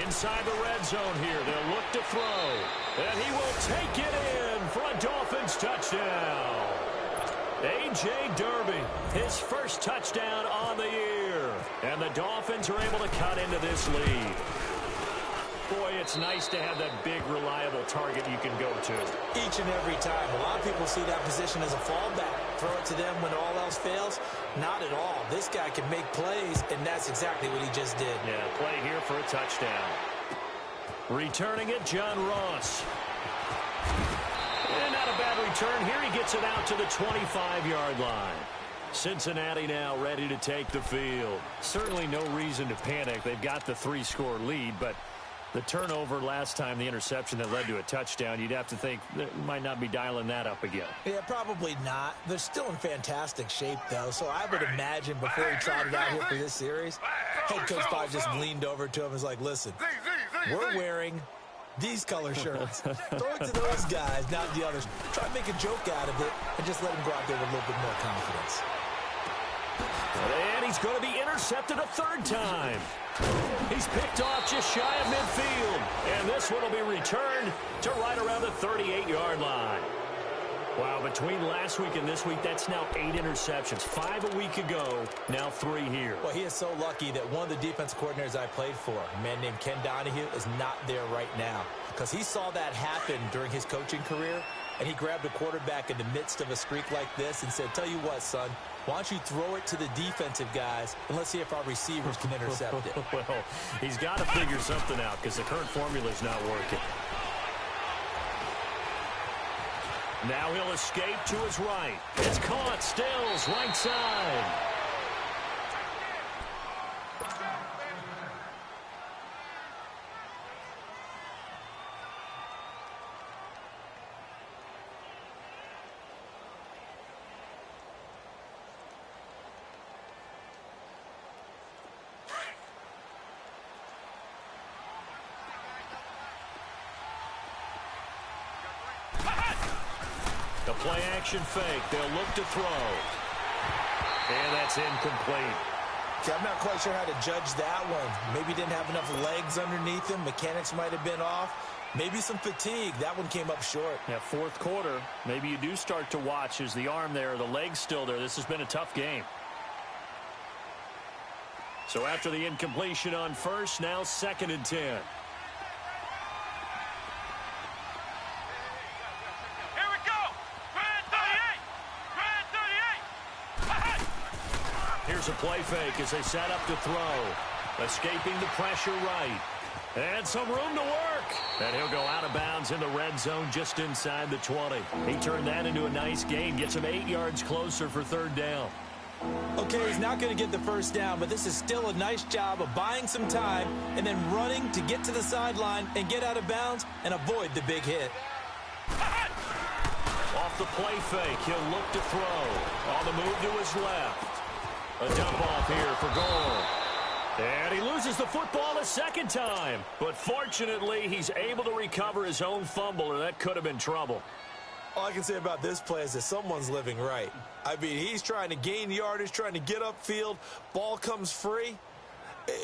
Inside the red zone here, they'll look to throw. And he will take it in for a Dolphins touchdown. A.J. Derby, his 1st touchdown on the year. And the Dolphins are able to cut into this lead. Boy, it's nice to have that big, reliable target you can go to. Each and every time. A lot of people see that position as a fallback. Throw it to them when all else fails. Not at all. This guy can make plays, and that's exactly what he just did. Yeah, play here for a touchdown. Returning it, John Ross. And not a bad return here. He gets it out to the 25-yard line. Cincinnati now ready to take the field. Certainly no reason to panic. They've got the 3-score lead, but the turnover last time, the interception that led to a touchdown, you'd have to think they might not be dialing that up again. Yeah, probably not. They're still in fantastic shape, though, so I would imagine before he trotted out here for this series, head coach probably just leaned over to him and was like, listen, we're wearing these color shirts. Throw it to those guys, not the others. Try to make a joke out of it and just let him go out there with a little bit more confidence. And he's going to be intercepted a 3rd time. He's picked off just shy of midfield. And this one will be returned to right around the 38-yard line. Wow, between last week and this week, that's now 8 interceptions. 5 a week ago, now 3 here. Well, he is so lucky that one of the defense coordinators I played for, a man named Ken Donahue, is not there right now. Because he saw that happen during his coaching career, and he grabbed a quarterback in the midst of a streak like this and said, tell you what, son, why don't you throw it to the defensive guys, and let's see if our receivers can intercept it. Well, he's got to figure something out because the current formula is not working. Now he'll escape to his right. It's caught. Stills, right side. The play-action fake. They'll look to throw. And that's incomplete. Okay, I'm not quite sure how to judge that one. Maybe didn't have enough legs underneath him. Mechanics might have been off. Maybe some fatigue. That one came up short. Yeah, 4th quarter. Maybe you do start to watch. Is the arm there, the leg's still there? This has been a tough game. So after the incompletion on 1st, now 2nd and 10. Here's a play fake as they set up to throw. Escaping the pressure right. And some room to work. And he'll go out of bounds in the red zone just inside the 20. He turned that into a nice gain. Gets him 8 yards closer for third down. Okay, he's not going to get the first down, but this is still a nice job of buying some time and then running to get to the sideline and get out of bounds and avoid the big hit. Off the play fake, he'll look to throw. On the move to his left. A dump off here for goal. And he loses the football a second time. But fortunately, he's able to recover his own fumble, or that could have been trouble. All I can say about this play is that someone's living right. I mean, he's trying to gain yardage, trying to get upfield. Ball comes free.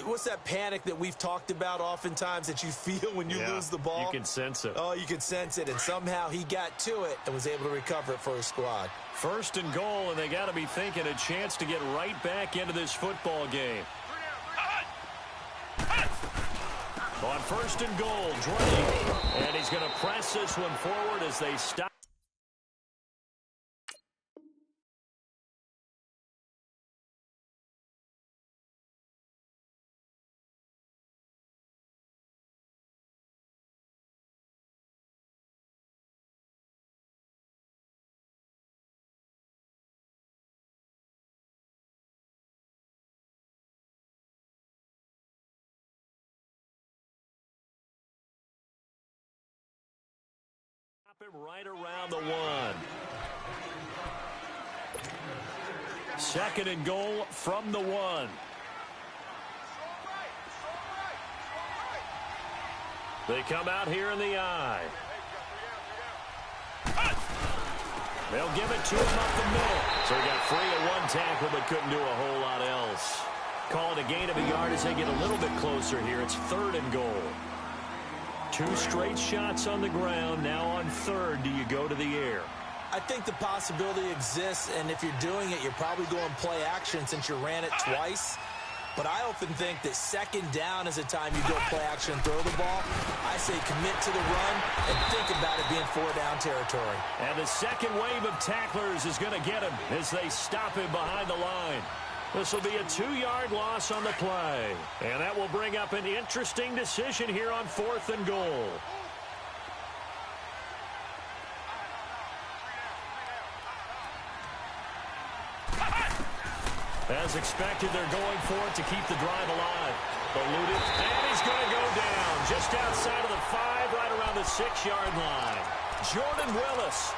What's that panic that we've talked about oftentimes that you feel when you lose the ball? You can sense it. Oh, you can sense it. And somehow he got to it and was able to recover it for his squad. First and goal, and they got to be thinking a chance to get right back into this football game. On first and goal, Drake. And he's going to press this one forward as they stop. Him right around the 1. Second and goal from the 1. They come out here in the I. They'll give it to him up the middle. So he got free at one tackle but couldn't do a whole lot else. Call it a gain of a yard as they get a little bit closer here. It's third and goal. 2 straight shots on the ground. Now on third, do you go to the air? I think the possibility exists, and if you're doing it, you're probably going play action since you ran it twice. But I often think that second down is a time you go play action and throw the ball. I say commit to the run and think about it being 4-down territory. And the second wave of tacklers is going to get him as they stop him behind the line. This will be a 2-yard loss on the play. And that will bring up an interesting decision here on fourth and goal. As expected, they're going for it to keep the drive alive. Eluded, and he's going to go down just outside of the 5, right around the 6-yard line. Jordan Willis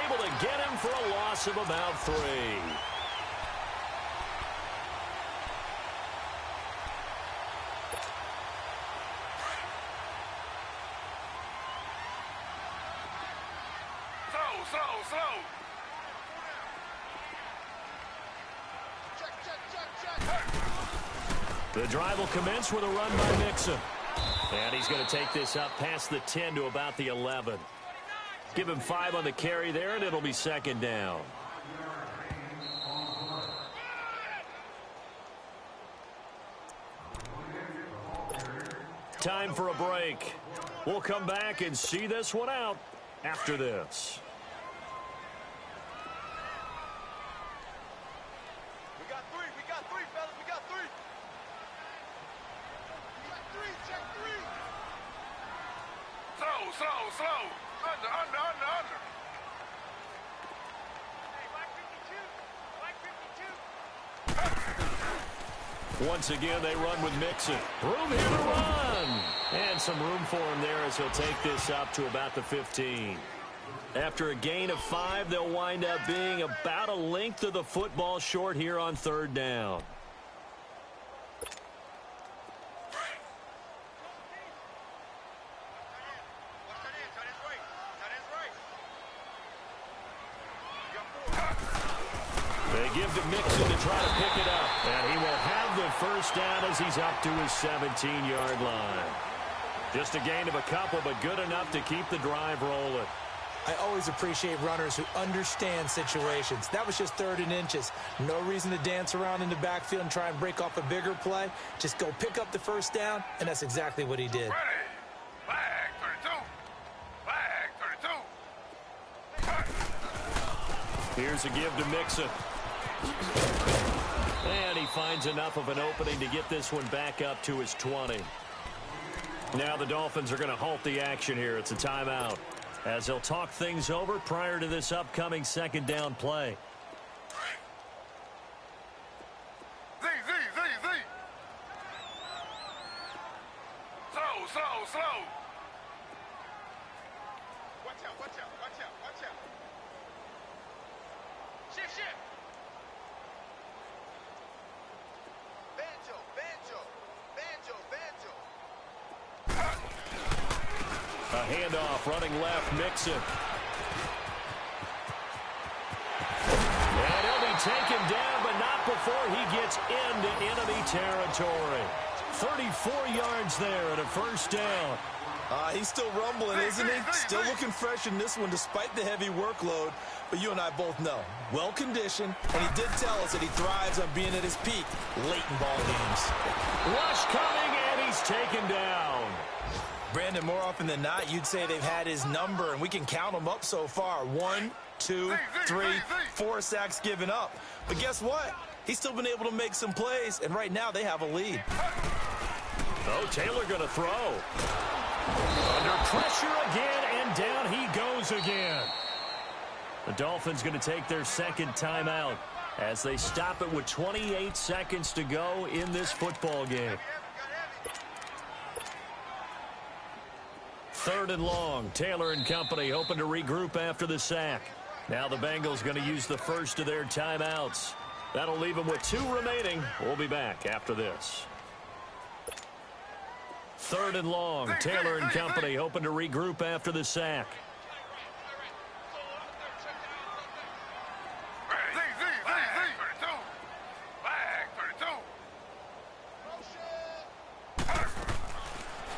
able to get him for a loss of about 3. Slow. The drive will commence with a run by Mixon. And he's going to take this up past the 10 to about the 11. Give him 5 on the carry there, and it'll be second down. Time for a break. We'll come back and see this one out after this. We got three, fellas. We got three. Check three. Slow. Under. Once again, they run with Mixon. Room here to run. And some room for him there as he'll take this up to about the 15. After a gain of 5, they'll wind up being about a length of the football short here on third down. They give to Mixon to try to pick it up. And he will have the first down as he's up to his 17-yard line. Just a gain of a couple, but good enough to keep the drive rolling. I always appreciate runners who understand situations. That was just 3rd and inches. No reason to dance around in the backfield and try and break off a bigger play. Just go pick up the first down, and that's exactly what he did. Ready. Flag 32. Here's a give to Mixon. And he finds enough of an opening to get this one back up to his 20. Now the Dolphins are going to halt the action here. It's a timeout, as they'll talk things over prior to this upcoming second down play. Z. Slow. Watch out. Shift. Banjo. A handoff, running left, Mixon. And he'll be taken down, but not before he gets into enemy territory. 34 yards there and a first down. He's still rumbling, isn't he? Still looking fresh in this one despite the heavy workload. But you and I both know, well-conditioned, and he did tell us that he thrives on being at his peak late in ball games. Rush coming, and he's taken down. Brandon, more often than not, you'd say they've had his number, and we can count them up so far. 1, 2, 3, 4 sacks given up. But guess what? He's still been able to make some plays, and right now they have a lead. Oh, Taylor going to throw. Under pressure again, and down he goes again. The Dolphins going to take their second timeout as they stop it with 28 seconds to go in this football game. 3rd and long. Taylor and company hoping to regroup after the sack. Now the Bengals going to use the first of their timeouts. That'll leave them with 2 remaining. We'll be back after this. 3rd and long. Taylor and company hoping to regroup after the sack.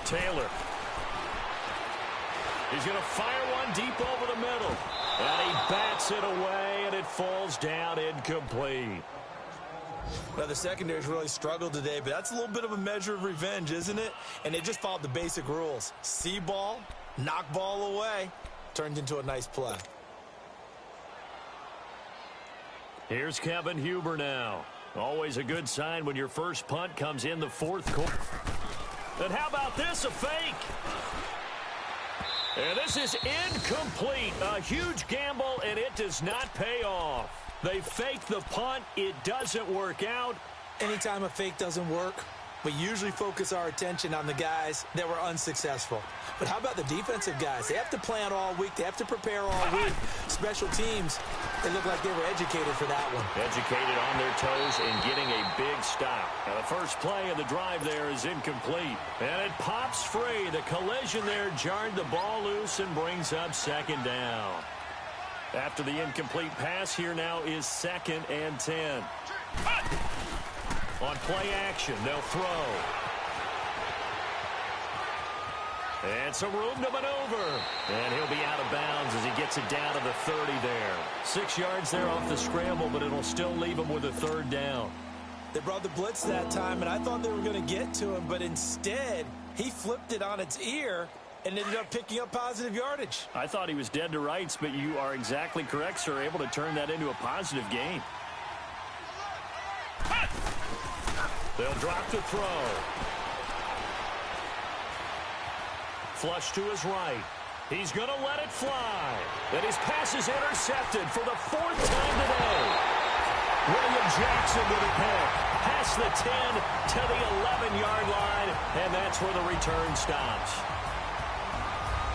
Taylor. He's going to fire one deep over the middle. And he bats it away, and it falls down incomplete. Now, the secondary's really struggled today, but that's a little bit of a measure of revenge, isn't it? And they just followed the basic rules. See ball, knock ball away. Turned into a nice play. Here's Kevin Huber now. Always a good sign when your first punt comes in the 4th quarter. And how about this, a fake? And this is incomplete. A huge gamble, and it does not pay off. They fake the punt. It doesn't work out. Anytime a fake doesn't work, we usually focus our attention on the guys that were unsuccessful. But how about the defensive guys? They have to plan all week. They have to prepare all week. Special teams, they look like they were educated for that one. Educated on their toes and getting a big stop. Now, the first play of the drive there is incomplete. And it pops free. The collision there jarred the ball loose and brings up 2nd down. After the incomplete pass, here now is 2nd and 10. On play action, they'll throw. And some room to maneuver. And he'll be out of bounds as he gets it down to the 30 there. 6 yards there off the scramble, but it'll still leave him with a 3rd down. They brought the blitz that time, and I thought they were going to get to him, but instead, he flipped it on its ear and ended up picking up positive yardage. I thought he was dead to rights, but you are exactly correct, sir. Able to turn that into a positive gain. They'll drop the throw. Flush to his right. He's going to let it fly. And his pass is intercepted for the 4th time today. William Jackson with a pick. Past the 10 to the 11-yard line, and that's where the return stops.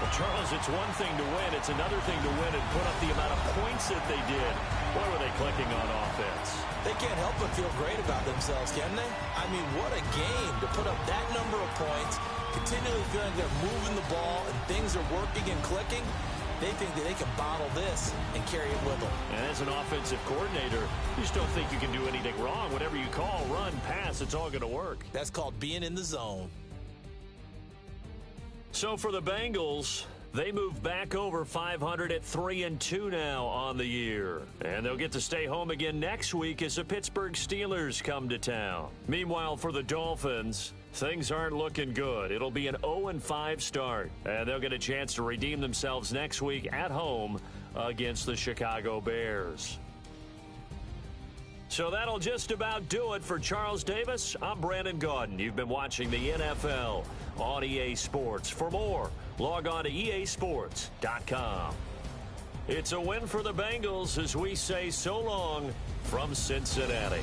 Well, Charles, it's one thing to win. It's another thing to win and put up the amount of points that they did. Boy, were they clicking on offense. They can't help but feel great about themselves, can they? I mean, what a game to put up that number of points, continually feeling they're moving the ball and things are working and clicking. They think that they can bottle this and carry it with them. And as an offensive coordinator, you just don't think you can do anything wrong. Whatever you call, run, pass, it's all going to work. That's called being in the zone. So for the Bengals, they move back over 500 at 3-2 now on the year. And they'll get to stay home again next week as the Pittsburgh Steelers come to town. Meanwhile, for the Dolphins, things aren't looking good. It'll be an 0-5 start. And they'll get a chance to redeem themselves next week at home against the Chicago Bears. So that'll just about do it for Charles Davis. I'm Brandon Gaudin. You've been watching the NFL on EA Sports. For more, log on to easports.com. It's a win for the Bengals as we say so long from Cincinnati.